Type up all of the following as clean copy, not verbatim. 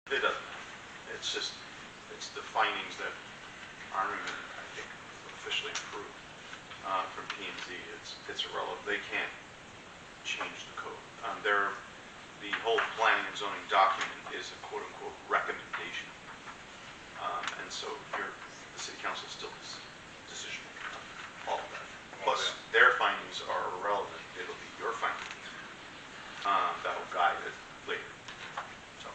It doesn't matter. It's just, it's the findings that aren't even, I think, officially approved from P&Z. It's irrelevant. They can't change the code. The whole planning and zoning document is a quote-unquote recommendation. And so the city council still has decision making on all of that. Plus, their findings are irrelevant. It'll be your findings that'll guide it later. So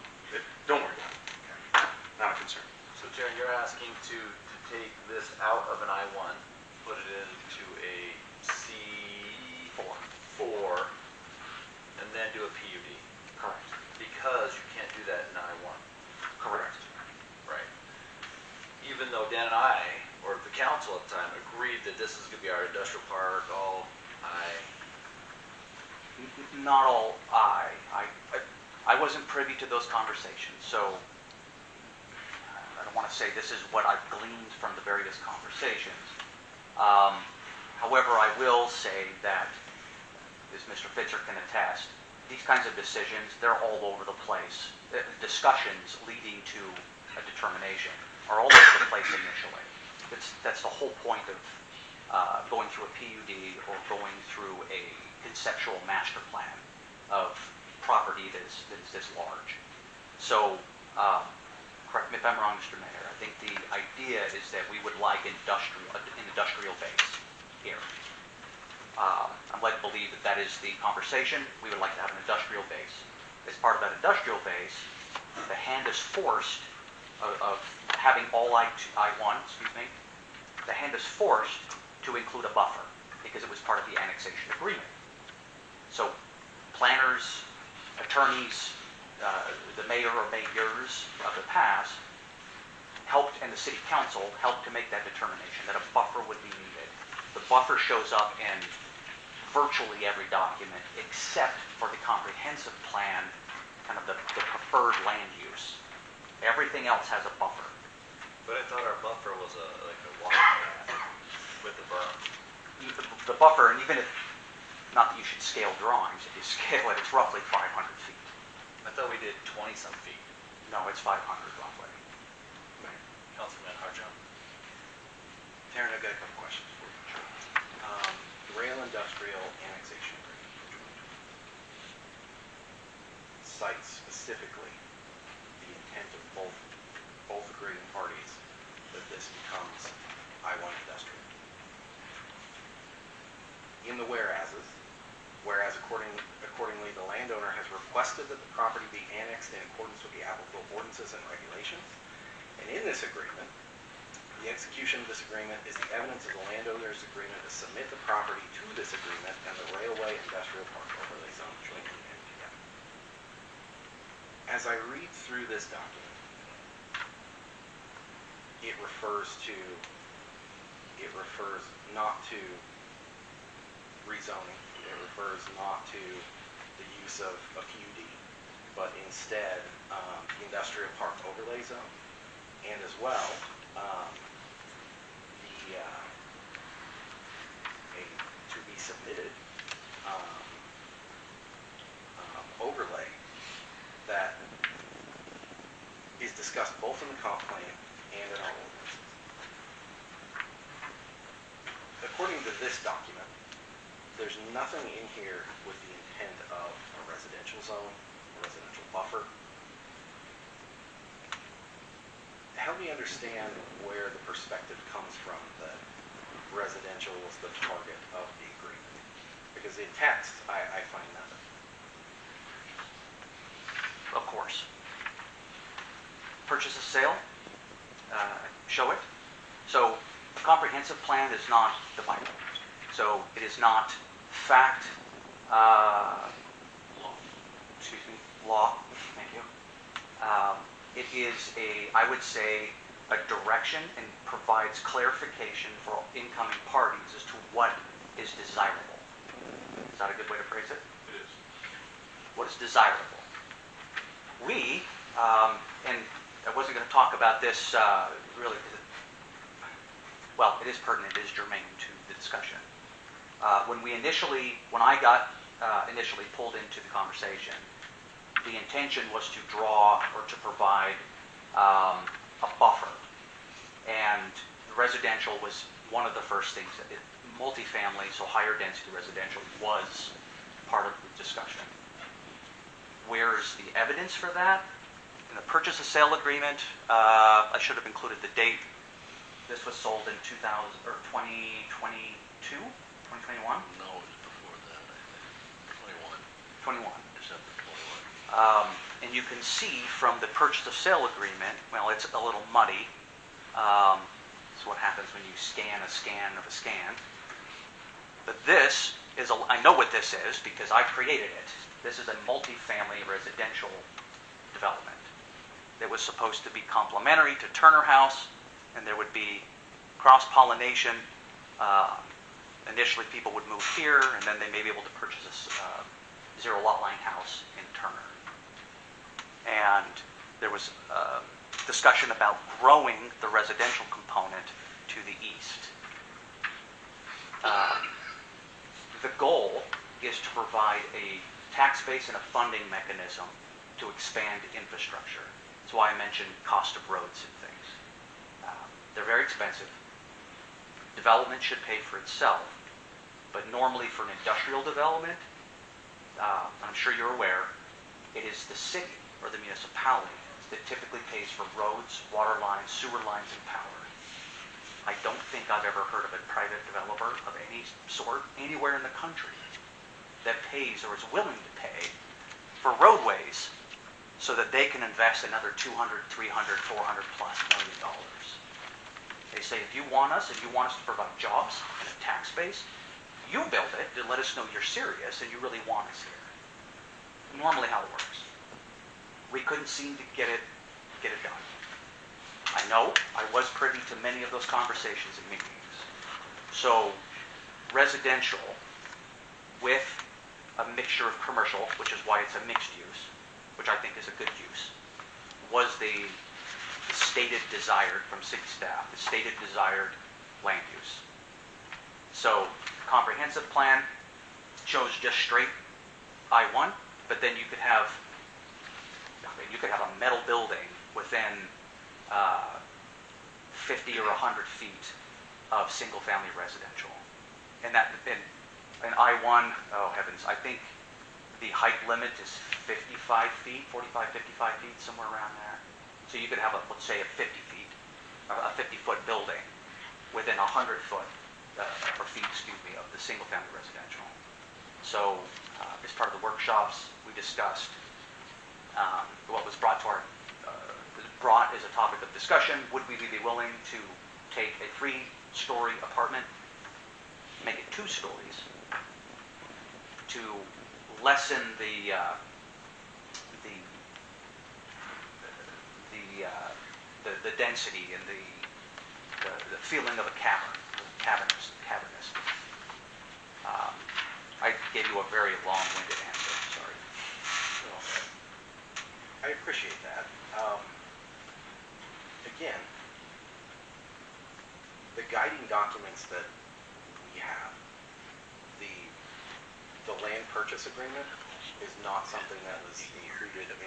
don't worry about it. Not a concern. So, Chair, you're asking to take this out of an I-1, put it into a C4, and then do a PUD. Correct. Because you can't do that in I-1. Correct. Right. Even though Dan and I, or the council at the time, agreed that this is going to be our industrial park, all Not all I wasn't privy to those conversations, so I don't want to say this is what I've gleaned from the various conversations. However, I will say that, as Mr. Fitzer can attest, these kinds of decisions, they're all over the place. Discussions leading to a determination are all over the place initially. That's the whole point of going through a PUD or going through a conceptual master plan of property that is this large. So, correct me if I'm wrong, Mr. Mayor, I think the idea is that we would like an industrial base here. I'm led to believe that is the conversation. We would like to have an industrial base. As part of that industrial base, the hand is forced of having all I-1, the hand is forced to include a buffer because it was part of the annexation agreement. So planners, attorneys, the mayor or mayors of the past helped, and the city council helped to make that determination that a buffer would be needed. The buffer shows up in virtually every document except for the comprehensive plan, kind of the preferred land use. Everything else has a buffer. But I thought our buffer was like a water path with the berm. The buffer, and even if, not that you should scale drawings, if you scale it, it's roughly 500 feet. I thought we did 20-some feet. No, it's 500 roughly. Councilman Harjo. Taryn, I've got a couple questions for you. The rail industrial annexation agreement cites specifically the intent of both agreeing parties that this becomes I-1 industrial. In the whereases, whereas accordingly the landowner has requested that the property be annexed in accordance with the applicable ordinances and regulations, and in this agreement, the execution of this agreement is the evidence of the landowner's agreement to submit the property to this agreement and the Railway Industrial Park Overlay Zone jointly and together. As I read through this document, it refers not to rezoning, it refers not to the use of a PUD, but instead the Industrial Park Overlay Zone, and as well a to be submitted overlay that is discussed both in the comp plan and in our ordinances. According to this document, there's nothing in here with the intent of a residential zone, a residential buffer. Help me understand where the perspective comes from that residential was the target of the agreement. Because in text, I find nothing. Of course. Purchase and sale, show it. So a comprehensive plan is not the Bible. So it is not fact, law, thank you. It is I would say, a direction and provides clarification for incoming parties as to what is desirable. Is that a good way to phrase it? It is. What is desirable? We, and I wasn't going to talk about this really, well, it is pertinent, it is germane to the discussion. When I got initially pulled into the conversation, the intention was to draw or to provide a buffer. And the residential was one of the first things. Multifamily, so higher density residential, was part of the discussion. Where's the evidence for that? In the purchase and sale agreement, I should have included the date. This was sold in 2000 or 2022, 2021? No, it was before that, I think. 21. December 21. And you can see from the purchase of sale agreement, well, it's a little muddy. It's what happens when you scan a scan of a scan. But this is, I know what this is because I created it. This is a multifamily residential development. It was supposed to be complementary to Turner House, and there would be cross-pollination. Initially, people would move here, and then they may be able to purchase a zero lot line house in Turner. And there was discussion about growing the residential component to the east. The goal is to provide a tax base and a funding mechanism to expand infrastructure. That's why I mentioned cost of roads and things. They're very expensive. Development should pay for itself, but normally for an industrial development, I'm sure you're aware, it is the city or the municipality that typically pays for roads, water lines, sewer lines, and power. I don't think I've ever heard of a private developer of any sort anywhere in the country that pays or is willing to pay for roadways so that they can invest another $200, $300, $400+ million. They say, if you want us to provide jobs and a tax base, you build it to let us know you're serious and you really want us here. Normally how it works. We couldn't seem to get it done. I know, I was privy to many of those conversations and meetings. So, residential with a mixture of commercial, which is why it's a mixed use, which I think is a good use, was the stated desired from city staff, the stated desired land use. So, comprehensive plan chose just straight I-1, but then you could have a metal building within 50 or 100 feet of single-family residential. And I-1, oh heavens, I think the height limit is 55 feet, 45, 55 feet, somewhere around there. So you could have, let's say, a 50-foot building within 100 foot, or feet, excuse me, of the single-family residential. So, as part of the workshops, we discussed what was brought as a topic of discussion. Would we be willing to take a 3-story apartment, make it 2 stories, to lessen the density and the feeling of a cavernous. I gave you a very long-winded answer. Sorry. Well, I appreciate that. Again, the guiding documents that we have, the land purchase agreement is not something that was included in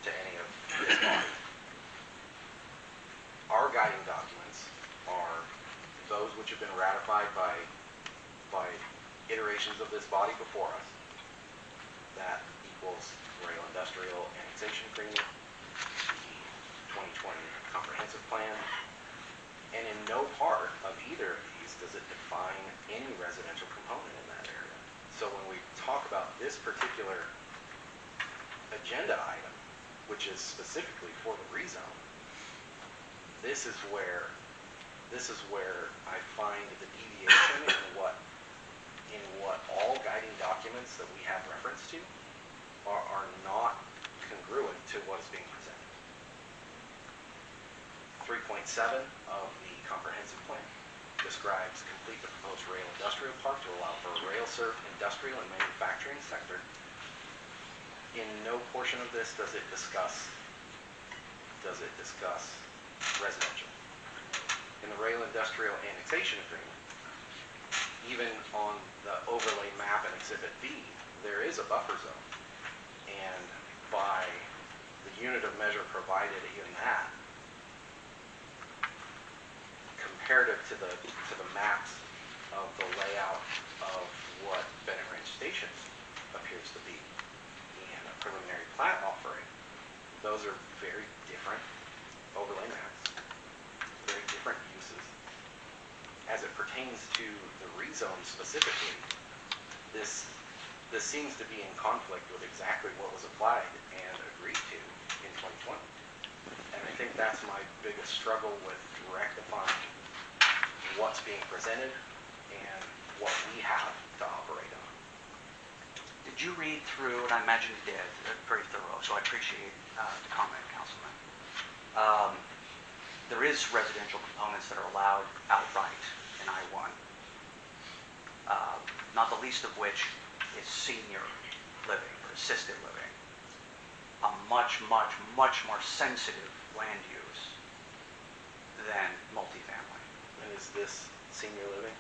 to any of this body. Our guiding documents are those which have been ratified by iterations of this body before us. That equals Rail Industrial Annexation Agreement, the 2020 Comprehensive Plan, and in no part of either of these does it define any residential component in that area. So when we talk about this particular agenda item, which is specifically for the rezone, this is where I find the deviation in what all guiding documents that we have reference to are not congruent to what is being presented. 3.7 of the comprehensive plan describes complete the proposed rail industrial park to allow for a rail-served industrial and manufacturing sector. In no portion of this does it discuss residential. In the rail industrial annexation agreement, even on the overlay map in Exhibit B, there is a buffer zone. And by the unit of measure provided in that, comparative to the maps of the layout of what Bennett Ranch Station appears to be in a preliminary plat offering, those are very different overlay maps, very different uses. As it pertains to the rezone specifically, this seems to be in conflict with exactly what was applied and agreed to in 2020. And I think that's my biggest struggle with rectifying what's being presented and what we have to operate on. Did you read through, and I imagine you did, very thorough, so I appreciate the comment, Councilman. There is residential components that are allowed outright in I-1, not the least of which is senior living or assisted living, a much, much, much more sensitive land use than multifamily. And is this senior living?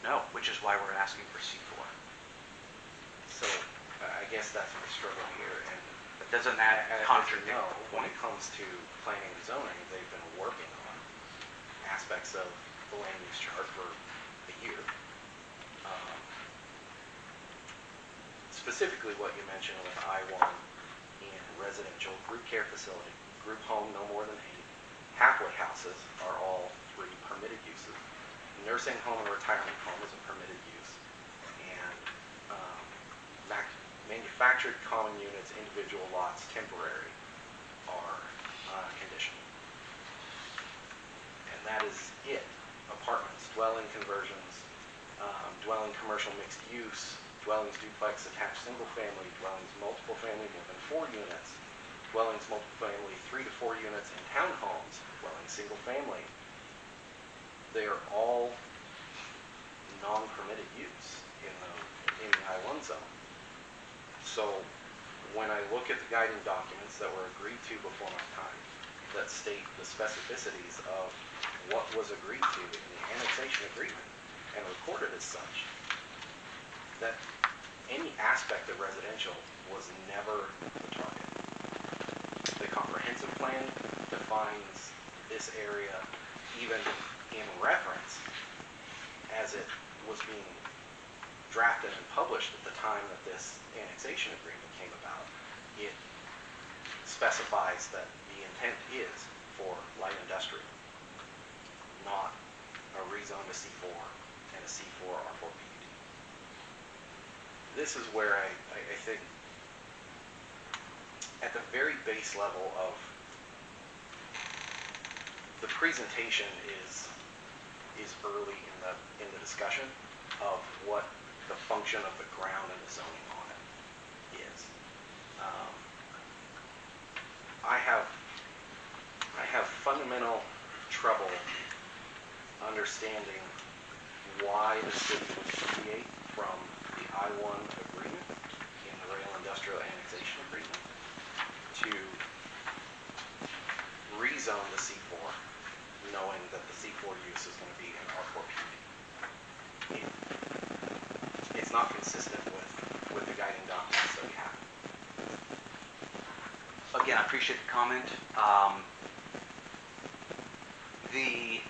No, which is why we're asking for C4. So I guess that's my struggle here. And But doesn't that as you contradict know, the when point? it comes to planning and zoning, they've been working on aspects of the land use chart for a year. Specifically what you mentioned with I-1 in residential, group care facility, group home no more than 8, halfway houses are all 3 permitted uses. Nursing home and retirement home is a permitted use, and manufactured common units, individual lots, temporary, are conditional. And that is it. Apartments, dwelling conversions, dwelling commercial mixed use, dwellings duplex attached single family, dwellings multiple family more than 4 units, dwellings multiple family 3 to 4 units, and townhomes, dwellings single family. They are all non-permitted use in the I-1 zone. So when I look at the guiding documents that were agreed to before my time that state the specificities of what was agreed to in the annexation agreement and recorded as such, that any aspect of residential was never the target. The comprehensive plan defines this area even in reference as it was being drafted and published at the time that this annexation agreement came about. It specifies that the intent is for light industrial, not a rezone to C4 and a C4 R4 PUD. This is where I think at the very base level of the presentation is early in the discussion of what the function of the ground and the zoning on it is. I have fundamental trouble understanding why the city would deviate from the I-1 agreement in the rail industrial annexation agreement to rezone the C4, knowing that the C4 use is going to be an R4 PUD. It's not consistent with the guiding documents that we have. Again, I appreciate the comment. The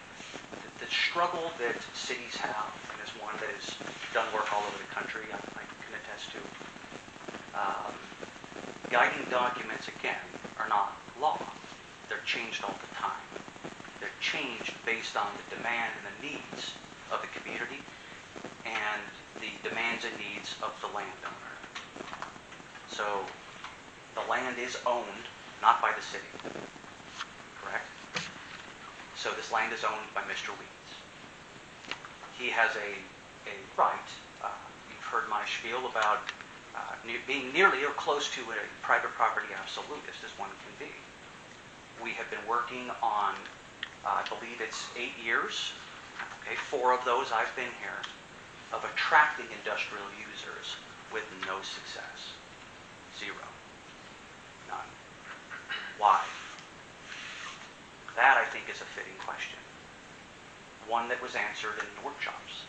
struggle that cities have, and is one that has done work all over the country, I can attest to. Guiding documents, again, are not law. They're changed all the time. They're changed based on the demand and the needs of the community and the demands and needs of the landowner. So the land is owned not by the city, correct? So this land is owned by Mr. Weeds. He has a right, you've heard my spiel about being nearly or close to a private property absolutist as one can be. We have been working on, I believe it's 8 years, okay, 4 of those I've been here, of attracting industrial users with no success. 0. None. Why? That, I think, is a fitting question. One that was answered in the workshops.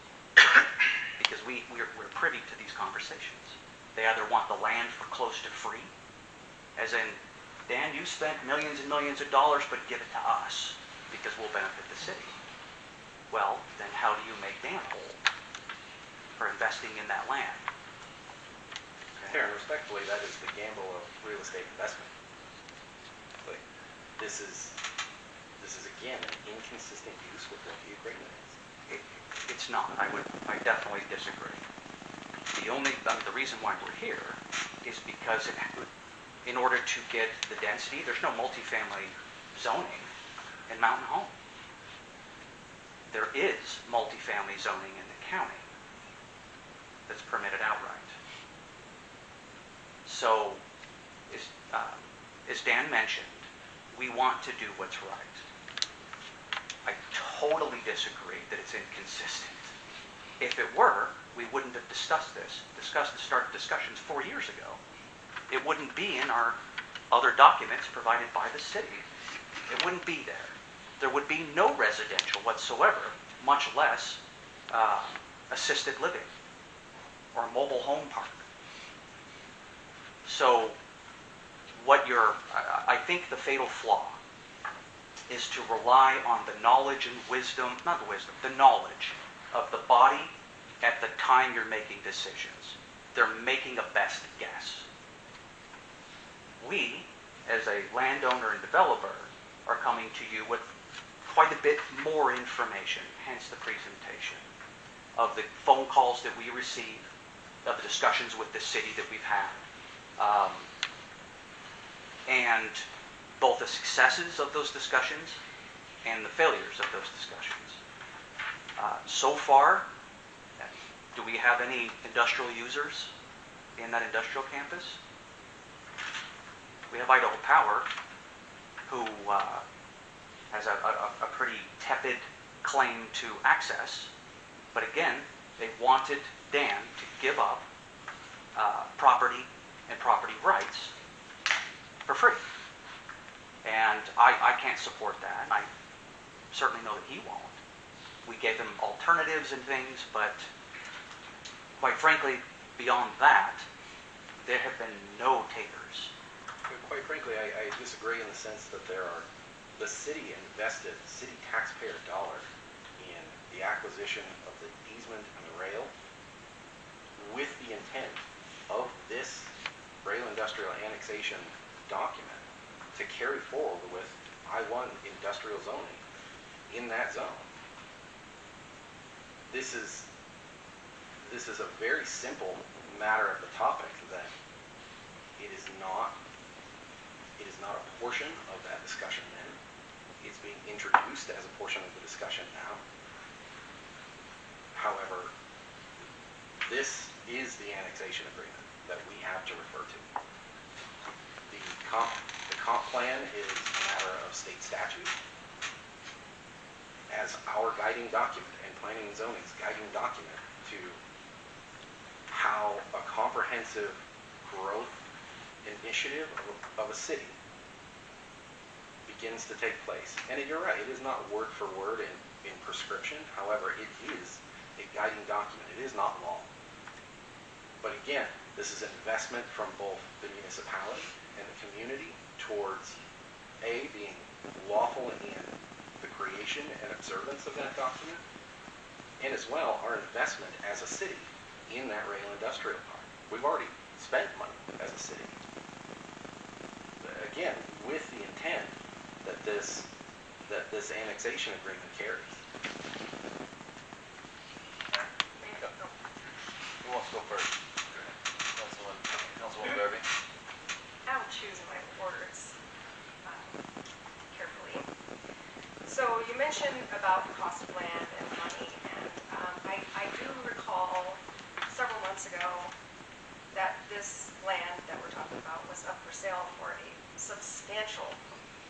because we're privy to these conversations. They either want the land for close to free, as in, Dan, you spent millions and millions of dollars, but give it to us because we'll benefit the city. Well, then how do you make Dan whole for investing in that land? Fair and respectfully, that is the gamble of real estate investment. But this is again an inconsistent use with what the agreement is. It's not. I definitely disagree. The reason why we're here is because in order to get the density, there's no multifamily zoning in Mountain Home. There is multifamily zoning in the county that's permitted outright. So, as Dan mentioned, we want to do what's right. I totally disagree that it's inconsistent. If it were, we wouldn't have discussed the start of discussions 4 years ago. It wouldn't be in our other documents provided by the city. It wouldn't be there. There would be no residential whatsoever, much less assisted living or a mobile home park. So I think the fatal flaw is to rely on the knowledge and wisdom, the knowledge of the body at the time you're making decisions. They're making a best guess. We, as a landowner and developer, are coming to you with quite a bit more information, hence the presentation, of the phone calls that we receive, of the discussions with the city that we've had, and both the successes of those discussions and the failures of those discussions. So far, do we have any industrial users in that industrial campus? We have Idaho Power, who has a pretty tepid claim to access, but again, they wanted Dan to give up property and property rights for free. And I can't support that, and I certainly know that he won't. We gave him alternatives and things, but quite frankly, beyond that, there have been no takers. But quite frankly, I disagree in the sense that the city invested city taxpayer dollars in the acquisition of the easement and the rail with the intent of this rail industrial annexation document to carry forward with I-1 industrial zoning in that zone. This is a very simple matter of the topic that it is not a portion of that discussion then. It's being introduced as a portion of the discussion now. However, this is the annexation agreement that we have to refer to. The comp plan is a matter of state statute as our guiding document, and planning and zoning's guiding document to how a comprehensive growth initiative of a city begins to take place. And you're right, it is not word for word in prescription. However, it is a guiding document. It is not law. But again, this is an investment from both the municipality and the community towards being lawful in the creation and observance of that document, and as well our investment as a city in that rail industrial park. We've already spent money as a city. Again, with the intent that this annexation agreement carries. Who wants to go first? Councilwoman Garvey? I'm choosing my words carefully. So you mentioned about the cost of land and money, and I do recall several months ago that this land that we're talking about was up for sale for a substantial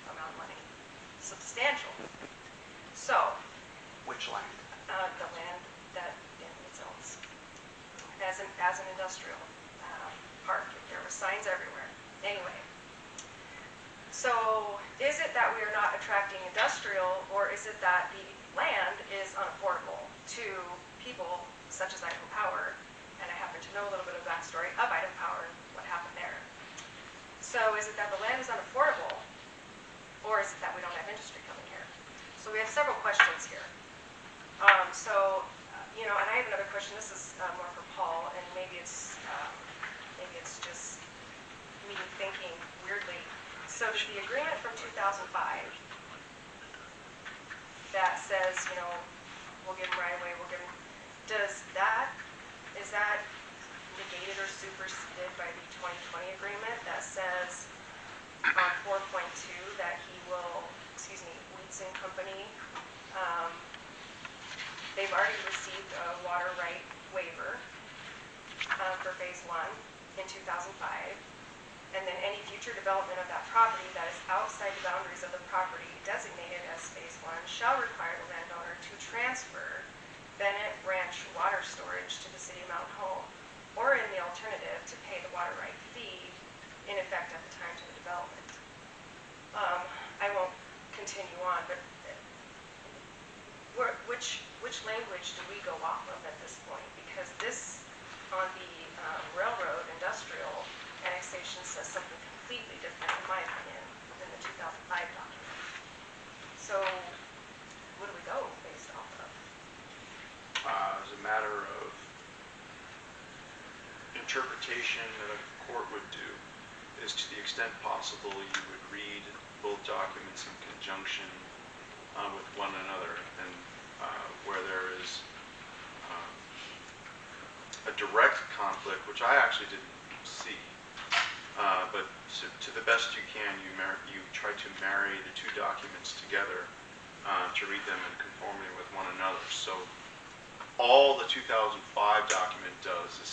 amount of money. Substantial. So, Which land? the land that Danny owns as an industrial park. There were signs everywhere. Anyway, so is it that we are not attracting industrial, or is it that the land is unaffordable to people such as Idaho Power, and I happen to know a little bit of backstory of Idaho Power and what happened there. So is it that the land is unaffordable, or is it that we don't have industry coming here? So we have several questions here. And I have another question. This is more for Paul, and maybe it's just me thinking weirdly. So does the agreement from 2005 that says, we'll give them right away, is that negated or superseded by the 2020 agreement that says on 4.2 that Wheatson Company, they've already received a water right waiver for phase 1 in 2005, and then any future development of that property that is outside the boundaries of the property designated as phase 1 shall require the landowner to transfer Bennett Ranch water storage to the city of Mount Home, or in the alternative, to pay the water right fee in effect at the time to the development. I won't continue on, but which language do we go off of at this point? Because this, on the railroad industrial annexation, says something completely different, in my opinion, than the 2005 document. So, what do we go based off of? As a matter of interpretation that a court would do, is to the extent possible you would read both documents in conjunction with one another, and where there is a direct conflict, which I actually didn't see, but to the best you can, you try to marry the two documents together to read them in conformity with one another. So all the 2005 document does is